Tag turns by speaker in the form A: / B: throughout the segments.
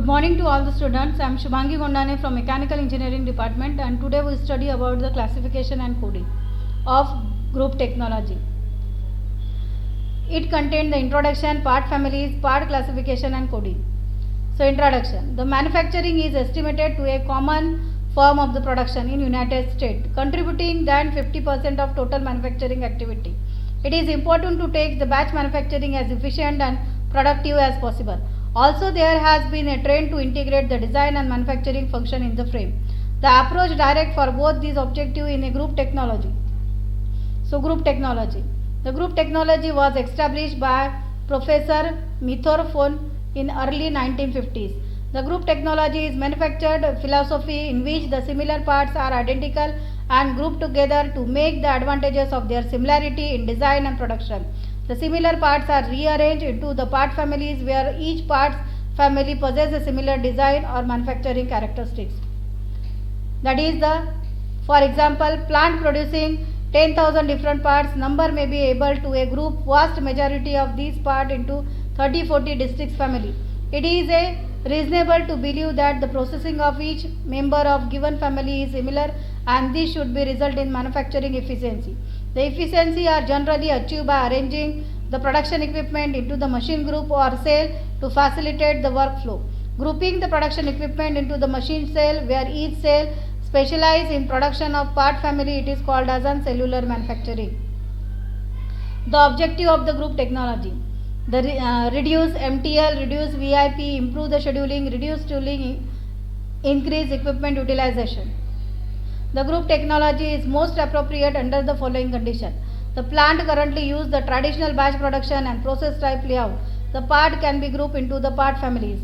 A: morning to all the students. I am Shubhangi Gondane from Mechanical Engineering Department, and today we study about the classification and coding of group technology. It contains the introduction, part families, part classification and coding. So introduction. The manufacturing is estimated to a common form of the production in United States, contributing than 50% of total manufacturing activity. It is important to take the batch manufacturing as efficient and productive as possible. Also, there has been a trend to integrate the design and manufacturing function in the frame. The approach direct for both these objectives in a group technology. So, group technology. The group technology was established by Professor Mithorfon in early 1950s. The group technology is manufactured philosophy in which the similar parts are identical and grouped together to make the advantages of their similarity in design and production. The similar parts are rearranged into the part families where each parts family possesses a similar design or manufacturing characteristics. That is for example, plant producing 10,000 different parts, number may be able to a group vast majority of these parts into 30-40 districts family. It is reasonable to believe that the processing of each member of given family is similar, and this should be result in manufacturing efficiency. The efficiency are generally achieved by arranging the production equipment into the machine group or cell to facilitate the workflow. Grouping the production equipment into the machine cell where each cell specializes in production of part family, it is called as an cellular manufacturing. The objective of the group technology. The reduce MTL, reduce VIP, improve the scheduling, reduce tooling, increase equipment utilization. The group technology is most appropriate under the following condition. The plant currently uses the traditional batch production and process type layout. The part can be grouped into the part families.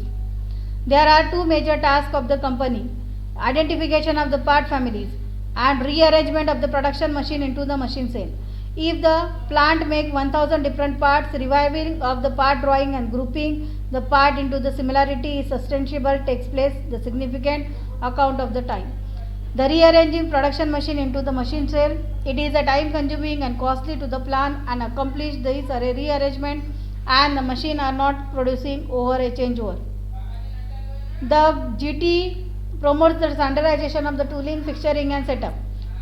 A: There are two major tasks of the company: identification of the part families and rearrangement of the production machine into the machine cell. If the plant make 1000 different parts, reviving of the part drawing and grouping the part into the similarity is sustainable takes place the significant account of the time. The rearranging production machine into the machine cell, it is a time consuming and costly to the plant and accomplish this rearrangement, and the machine are not producing over a changeover. The GT promotes the standardization of the tooling, fixturing and setup.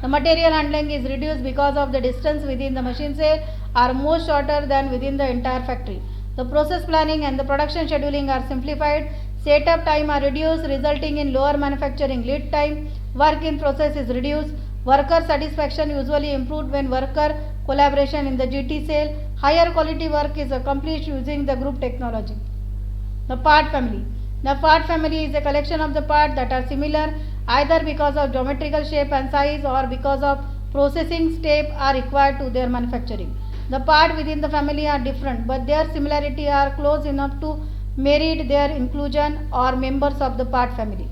A: The material handling is reduced because of the distance within the machine cell are more shorter than within the entire factory. The process planning and the production scheduling are simplified. Setup time are reduced, resulting in lower manufacturing lead time. Work in process is reduced. Worker satisfaction usually improved when worker collaboration in the GT cell. Higher quality work is accomplished using the group technology. The part family. The part family is a collection of the parts that are similar either because of geometrical shape and size or because of processing steps are required to their manufacturing. The parts within the family are different, but their similarity are close enough to merit their inclusion or members of the part family.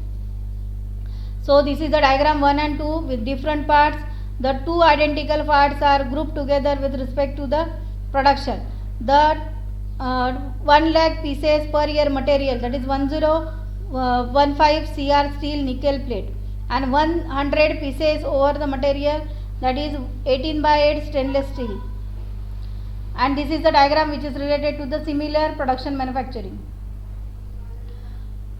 A: So this is the diagram 1 and 2 with different parts. The two identical parts are grouped together with respect to the production. The 1 lakh pieces per year material, that is 1015 CR steel nickel plate, and 100 pieces over the material, that is 18 by 8 stainless steel. And this is the diagram which is related to the similar production manufacturing.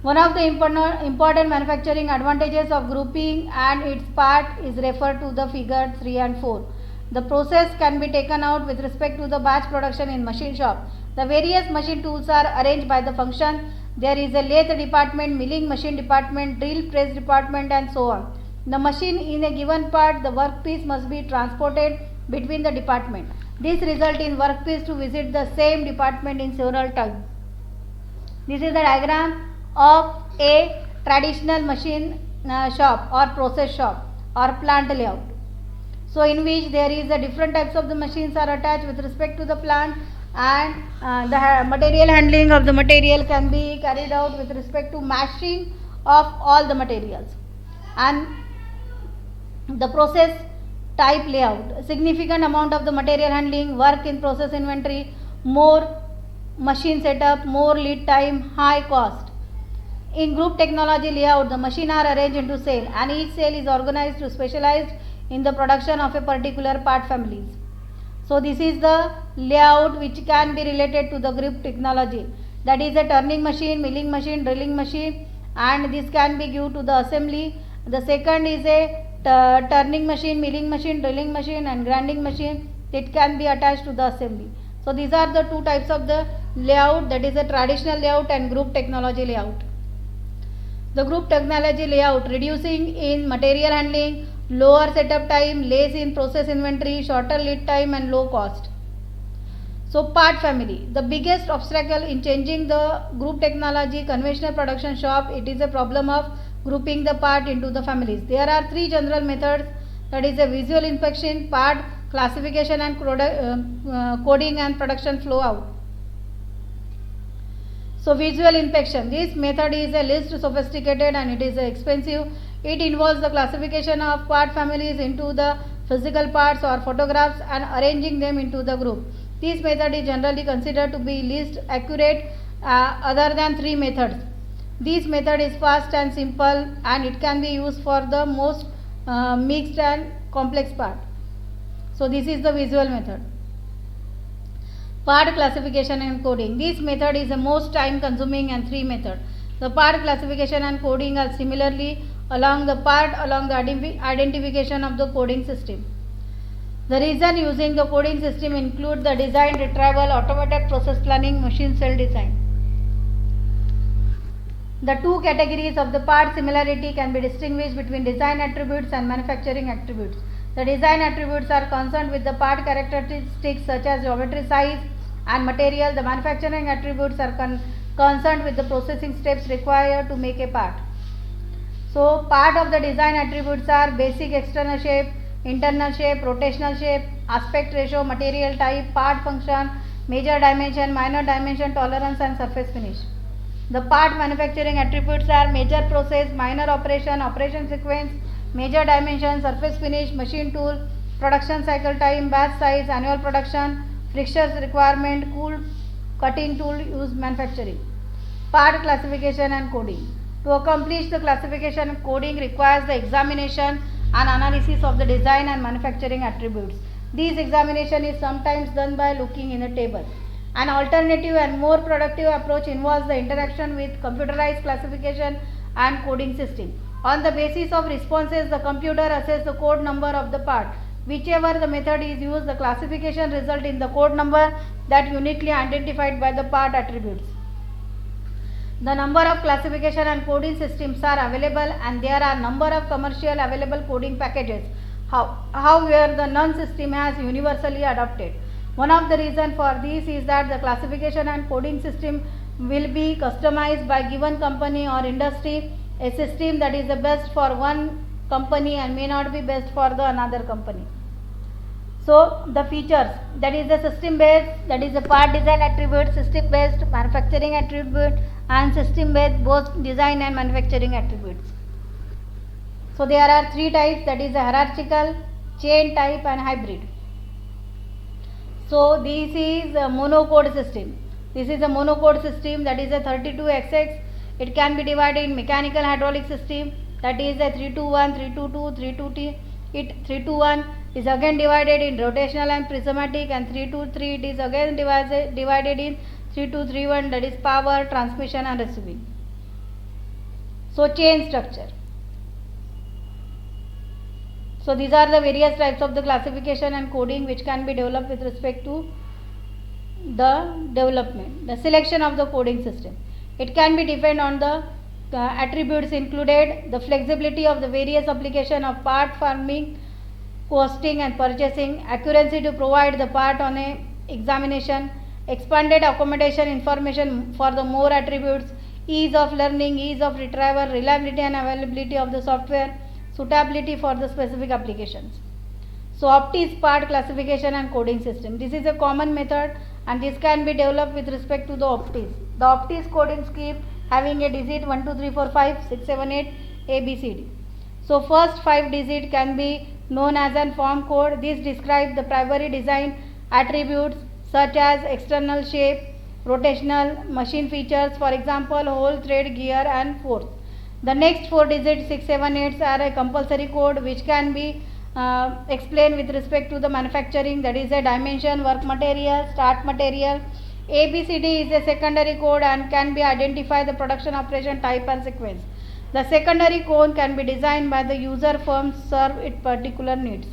A: One of the important manufacturing advantages of grouping and its part is referred to the figure 3 and 4. The process can be taken out with respect to the batch production in machine shop. The various machine tools are arranged by the function. There is a lathe department, milling machine department, drill press department and so on. The machine in a given part, the workpiece must be transported between the department. This results in workpiece to visit the same department in several times. This is the diagram of a traditional machine shop or process shop or plant layout. So in which there is a different types of the machines are attached with respect to the plant, and the material handling of the material can be carried out with respect to mashing of all the materials, and the process type layout, a significant amount of the material handling, work in process inventory, more machine setup, more lead time, high cost. In group technology layout, the machine are arranged into cell and each cell is organized to specialized in the production of a particular part families. So this is the layout which can be related to the group technology. that is a turning machine, milling machine, drilling machine, and this can be given to the assembly. The second is a turning machine, milling machine, drilling machine, and grinding machine. It can be attached to the assembly. So these are the two types of the layout, that is a traditional layout and group technology layout. The group technology layout, reducing in material handling, lower setup time, less in process inventory, shorter lead time, and low cost. So part family, the biggest obstacle in changing the group technology conventional production shop, it is a problem of grouping the part into the families. There are three general methods, that is a visual inspection, part classification, and coding and production flow out. So visual inspection, this method is a least sophisticated and it is expensive. It involves the classification of part families into the physical parts or photographs and arranging them into the group. This method is generally considered to be least accurate other than three methods. This method is fast and simple and it can be used for the most mixed and complex part. So this is the visual method. Part classification and coding. This method is the most time consuming and three method. The part classification and coding are similarly along the identification of the coding system. The reason using the coding system include the design, retrieval, automated process planning, machine cell design. The two categories of the part similarity can be distinguished between design attributes and manufacturing attributes. The design attributes are concerned with the part characteristics such as geometry, size, and material. The manufacturing attributes are concerned with the processing steps required to make a part. So part of the design attributes are basic external shape, internal shape, rotational shape, aspect ratio, material type, part function, major dimension, minor dimension, tolerance, and surface finish. The part manufacturing attributes are major process, minor operation, operation sequence, major dimension, surface finish, machine tool, production cycle time, batch size, annual production, fixtures requirement, cutting tool used manufacturing. Part classification and coding. To accomplish the classification and coding requires the examination and analysis of the design and manufacturing attributes. This examination is sometimes done by looking in a table. An alternative and more productive approach involves the interaction with computerized classification and coding system. On the basis of responses, the computer assesses the code number of the part. Whichever the method is used, the classification result in the code number that uniquely identified by the part attributes. The number of classification and coding systems are available and there are number of commercial available coding packages. However, the none system has universally adopted. One of the reasons for this is that the classification and coding system will be customized by given company or industry. A system that is the best for one company and may not be best for the another company. So the features, that is the system based, that is the part design attribute, system based manufacturing attribute, and system based both design and manufacturing attributes. So there are three types, that is the hierarchical, chain type, and hybrid. So this is a monocode system. This is a monocode system, that is a 32xx. It can be divided in mechanical hydraulic system, that is a 321, 322, 320. 321 is again divided in rotational and prismatic, and 323 it is again divided in 3231, that is power, transmission, and receiving. So chain structure. So these are the various types of the classification and coding which can be developed with respect to the development. The selection of the coding system. It can be depend on the attributes included, the flexibility of the various application of part farming, costing and purchasing, accuracy to provide the part on a examination, expanded accommodation information for the more attributes, ease of learning, ease of retrieval, reliability and availability of the software, suitability for the specific applications. So OPTIS part classification and coding system. This is a common method and this can be developed with respect to the OPTIS. The OPTIS coding scheme having a digit 1, 2, 3, 4, 5, 6, 7, 8, A, B, C, D. So first 5 digit can be known as an form code. This describes the primary design attributes such as external shape, rotational, machine features, for example hole, thread, gear and force. The next 4 digits 6, 7, 8 are a compulsory code which can be explained with respect to the manufacturing, that is a dimension, work material, start material, ABCD is a secondary code and can be identify the production operation type and sequence. The secondary code can be designed by the user firm serve its particular needs.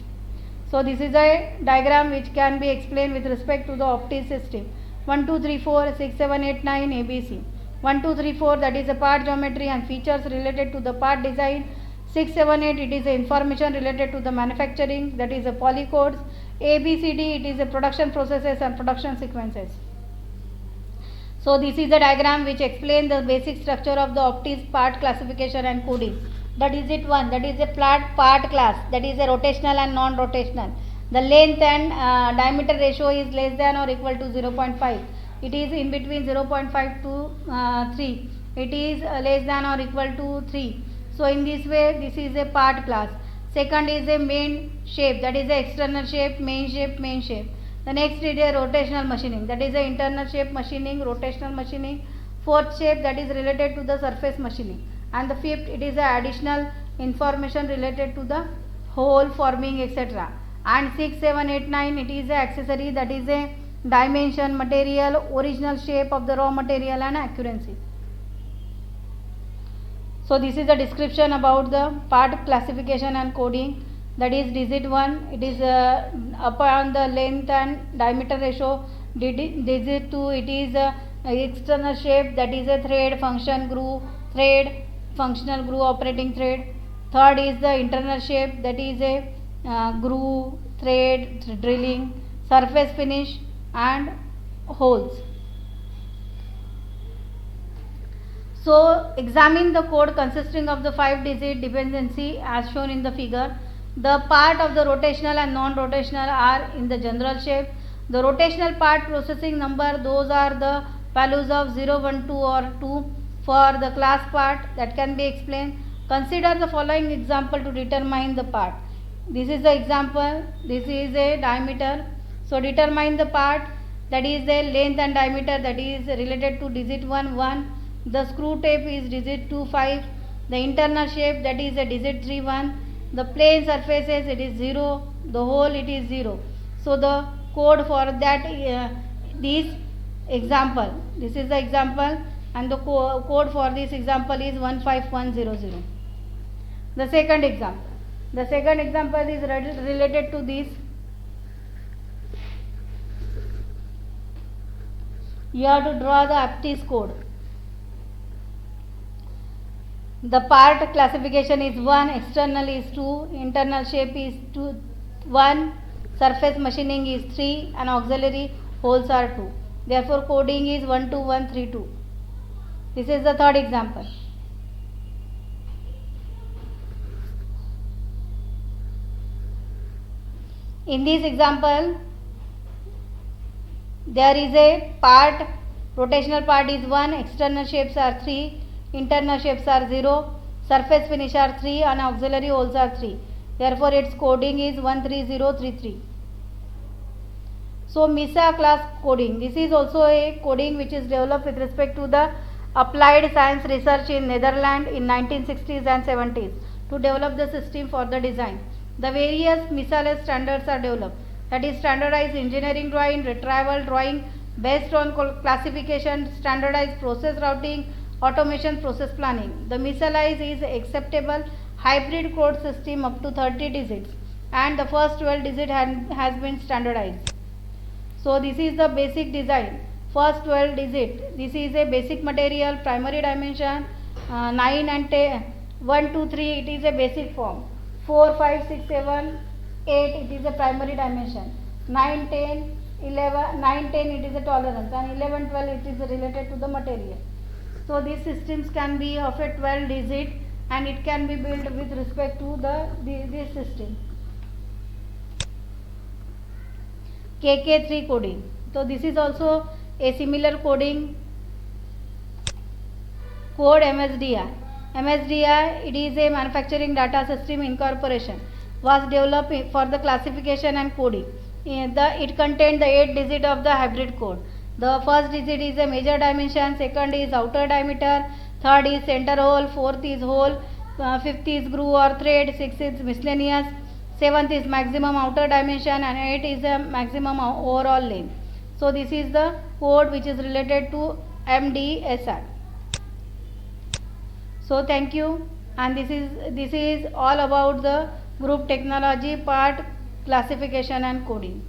A: So this is a diagram which can be explained with respect to the OPTIS system. 1, 2, 3, 4, 6, 7, 8, 9 ABC. 1, 2, 3, 4 that is a part geometry and features related to the part design. 6, 7, 8 it is a information related to the manufacturing, that is a polycodes. ABCD it is a production processes and production sequences. So this is a diagram which explains the basic structure of the OPTIS part classification and coding. The digit 1 that is a part class, that is a rotational and non-rotational. The length and diameter ratio is less than or equal to 0.5. It is in between 0.5 to 3. It is less than or equal to 3. So in this way this is a part class. Second is a main shape, that is a external shape, main shape, main shape. The next is a rotational machining, that is a internal shape machining, rotational machining. Fourth shape that is related to the surface machining. And the fifth it is a additional information related to the hole forming etc. And 6, 7, 8, 9 it is a accessory, that is a dimension, material, original shape of the raw material and accuracy. So this is the description about the part classification and coding. That is digit 1 it is upon the length and diameter ratio. Digit 2 it is external shape, that is a thread, function, groove, thread, functional groove, operating thread. Third is the internal shape, that is a groove, thread, drilling, surface finish and holes. So examine the code consisting of the 5-digit dependency as shown in the figure. The part of the rotational and non-rotational are in the general shape. The rotational part processing number, those are the values of 0, 1, 2 or 2. For the class part that can be explained, consider the following example to determine the part. This is the example, this is a diameter. So determine the part, that is the length and diameter, that is related to digit 1, 1. The screw tape is digit 2, 5. The internal shape, that is a digit 3, 1. The plane surfaces it is 0. The hole it is 0. So the code for that this example, this is the example, and the code for this example is 15100. The second example is related to this. You have to draw the OPTIS code. The part classification is 1, external is 2, internal shape is 1, surface machining is 3 and auxiliary holes are 2. Therefore coding is 12132. This is the third example. In this example there is a part, rotational part is 1, external shapes are 3, internal shapes are 0, surface finish are 3 and auxiliary holes are 3. Therefore its coding is 13033. So MISA class coding, this is also a coding which is developed with respect to the applied science research in Netherlands in 1960s and 70s to develop the system for the design. The various MISA standards are developed, that is standardized engineering drawing, retrieval drawing based on classification, standardized process routing, automation, process planning. The MISA is acceptable hybrid code system up to 30 digits and the first 12 digit has been standardized. So this is the basic design. First 12 digit, this is a basic material, primary dimension, 9 and 10, 1, 2, 3 it is a basic form, 4, 5, 6, 7, 8 it is a primary dimension, 9, 10, 11, 9, 10 it is a tolerance and 11, 12 it is related to the material. So these systems can be of a 12 digit and it can be built with respect to this system. KK3 coding. So this is also a similar coding. Code MSDI. MSDI it is a manufacturing data system incorporation, was developed for the classification and coding. It contained the 8 digit of the hybrid code. The first digit is a major dimension, second is outer diameter, third is center hole, fourth is hole, fifth is groove or thread, sixth is miscellaneous, seventh is maximum outer dimension and eighth is a maximum overall length. So this is the code which is related to MDSI. So thank you, and this is all about the group technology part, classification and coding.